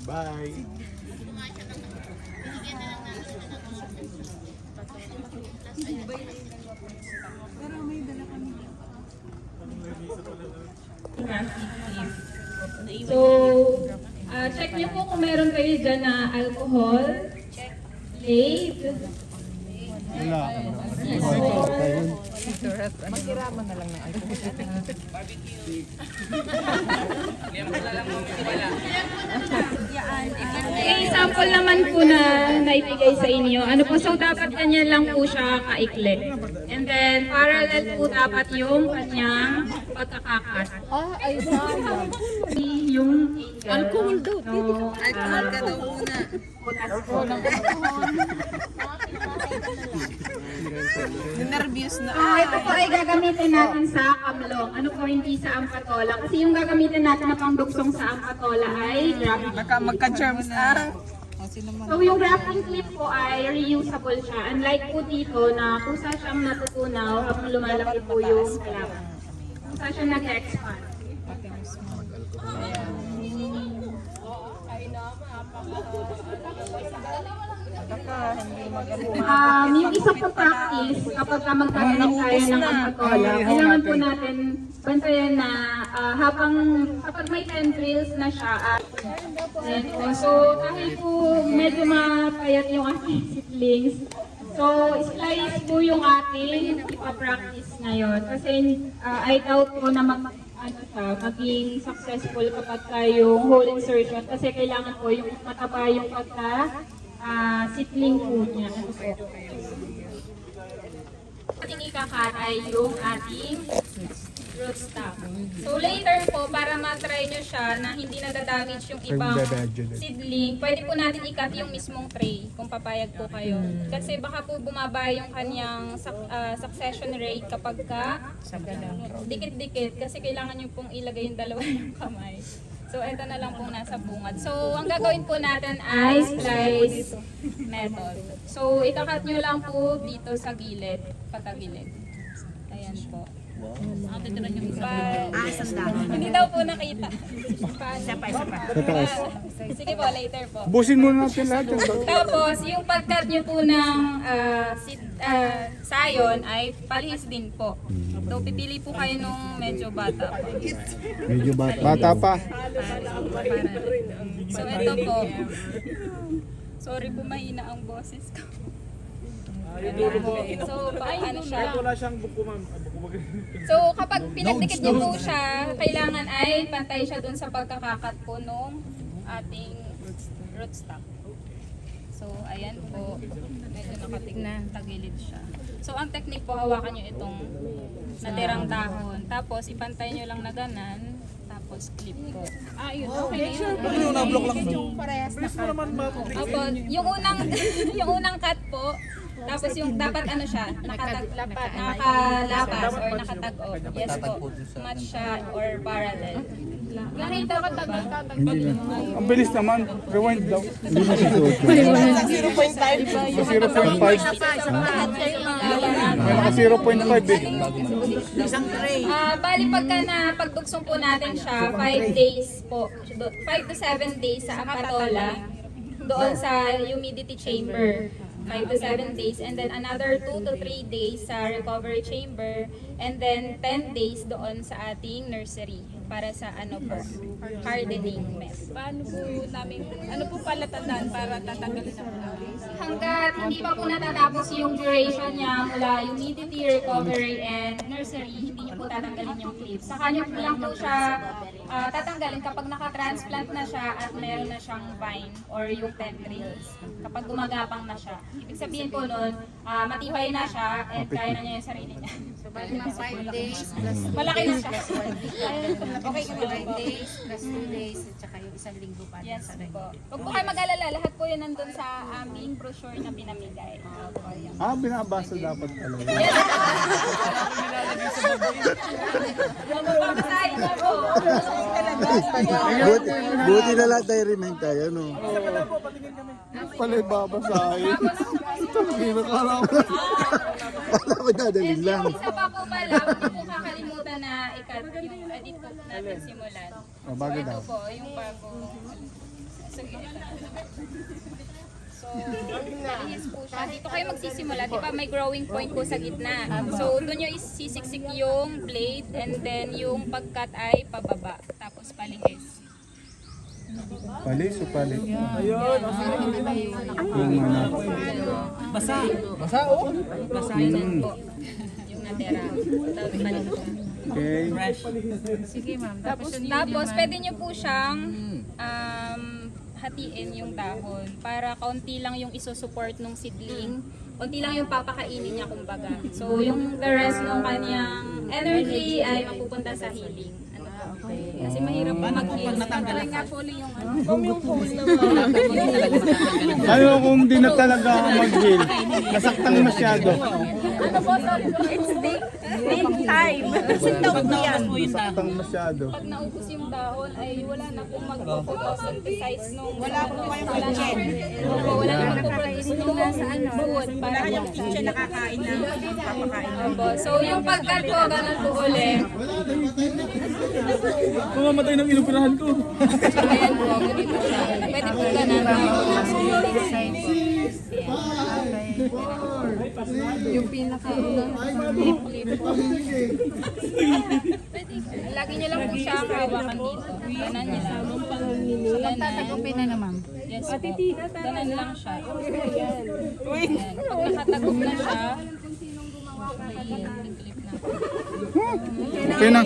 Bye. So, check niyo po kung meron kayo dyan na alcohol, late, Wala. Maghiraman na lang ng alcohol. sample naman po na naibigay sa inyo. Ano po, so dapat kanya lang po siya kaikli. And then, parallel po dapat yung kanyang pagkakakat. Ay, sayang. Yung Alcohol daw. Alcohol ka daw muna. Nervous na. Ito po ay gagamitin natin sa kamlong. Ano po, hindi sa ampatola. Kasi yung gagamitin natin na pangdugsong sa ampatola ay graphing. Baka magka-charms na. So yung graphing clip po ay reusable siya. Unlike po dito na kusa siyang natutunaw habang lumalaki po yung kalaban. Kusa siyang nag-expand. Yung isa po practice, kapag magtatanim tayo ng ampatola, kailangan po natin bantayan na kapag may tendrils na siya, so dahil po medyo mapayat yung ating seedlings, so slice po yung ating ipapractice ngayon. Kasi I doubt po na maging successful kapag yung whole insertion, kasi kailangan po yung mataba yung seedling po niya. Ating ikakat ay yung ating rootstock. So later po, para matry nyo siya na hindi nadadamage yung ibang seedling, pwede po natin ikat yung mismong tray kung papayag po kayo. Kasi baka po bumaba yung kanyang succession rate kapag dikit-dikit, kasi kailangan nyo pong ilagay yung dalawa yung kamay. So, ito na lang pong nasa bungad. So, ang gagawin po natin ay slice method. So, ikakat nyo lang po dito sa gilid, patagilid. Ayan po. Hindi daw po nakita. Isa pa. Sige po, later po. Busin muna natin lahat. Tapos, yung pagkat nyo po ng sayon ay palihis din po. So, pipili po kayo nung medyo bata pa. Medyo bata pa. So, ito po. Sorry po, mahina ang boses ko. So, ano siya? So, kapag pinagdikit niyo po siya, kailangan ay pantay siya dun sa pagkakakat po nung ating rootstock. So, ayan po. Medyo nakatignan, tagilid siya. So, ang technique po, hawakan nyo itong natirang dahon. Tapos, ipantay nyo lang na ganan. Tapos, clip po. Yun. Okay na yun. Yung na-block lang Yung parehas na cut. Opo, yung unang cut po, tapos yung dapat ano siya, nakalapas or nakatag-off. Yes po, match siya or parallel. Ganito katagal tatagpag yung Ang bilis naman. Rewind daw. Hindi mo si 0.5. 0.5. May naka 0.5 eh. Isang tray. Bali pagka na pagdugsong po natin siya, 5 days po, 5 to 7 days sa ampatola, doon sa humidity chamber. 5 to 7 days, and then another 2 to 3 days sa recovery chamber, and then 10 days doon sa ating nursery para sa hardening method. Paano po namin, ano po pala tandaan para tatanggalin na po namin? Hanggat hindi pa po natatapos yung duration niya mula humidity, recovery, and nursery, hindi niyo po tatanggalin yung clips. Saka niyo po lang po siya tatanggalin kapag nakatransplant na siya at meron na siyang vine or yung tendrils. Kapag gumagapang na siya. Ibig sabihin po nun, matibay na siya and kaya na niya yung sarili niya. So, bali mga 5 days plus 2 Malaki na siya. Okay ka 5 days plus 2 days at saka yung isang linggo pa. Yes po. Huwag po kayo mag-alala, lahat po yun nandun sa aming brochure na pinamigay. Binabasa dapat pala. Mababasahin na po. Buti na lang tayo remind tayo, no? Pala babasahin. Tapos, Wala ko dadalhin lang. Yung isa pa po pala, hindi po kakalimutan na ikat yung edit po natin simulan. O, bago Ito daw. po, yung bago. Sige, So, yes po siya. Dito kayo magsisimula. Di ba may growing point po sa gitna. So, doon nyo isisiksik yung blade and then yung pagkat ay pababa. Tapos palihis. Palis o palit? Ayun. Yung ano. Basa. Yun po. Yung natira. Tapos balik po. Okay. Sige ma'am. Tapos pwede nyo po siyang hatiin yung dahon para kaunti lang yung isusupport ng seedling. Kaunti lang yung papakainin niya kumbaga. So yung the rest ng kanyang energy ay mapupunta sa healing. Ano po? Kasi mahirap po mag-heal. Natanggalan nga po yung ano. Ano kung di na talaga ako mag-heal? Nasaktan masyado. Ano po to? It's big time. Sintaw po yan. Nasaktan masyado. Pag naubos yung dahon ay wala na pong mag-photosynthesize nung Wala po kayong budget. wala na magpo-produce nung nasa ano wood para Kaya po siya nakakain na papakain. Opo. So yung pagkat po, ganun po ulit. Mamamatay ng inupirahan ko. Ayan po, ganito siya. Pwede po ganun. Yung pinaka Lagi niyo lang po siya hawakan dito. Ganun niya lang. tatagupin na naman. Yes po. Ganun lang siya. Ayan. Pag nakatagop na siya, i-clip na. Okay na.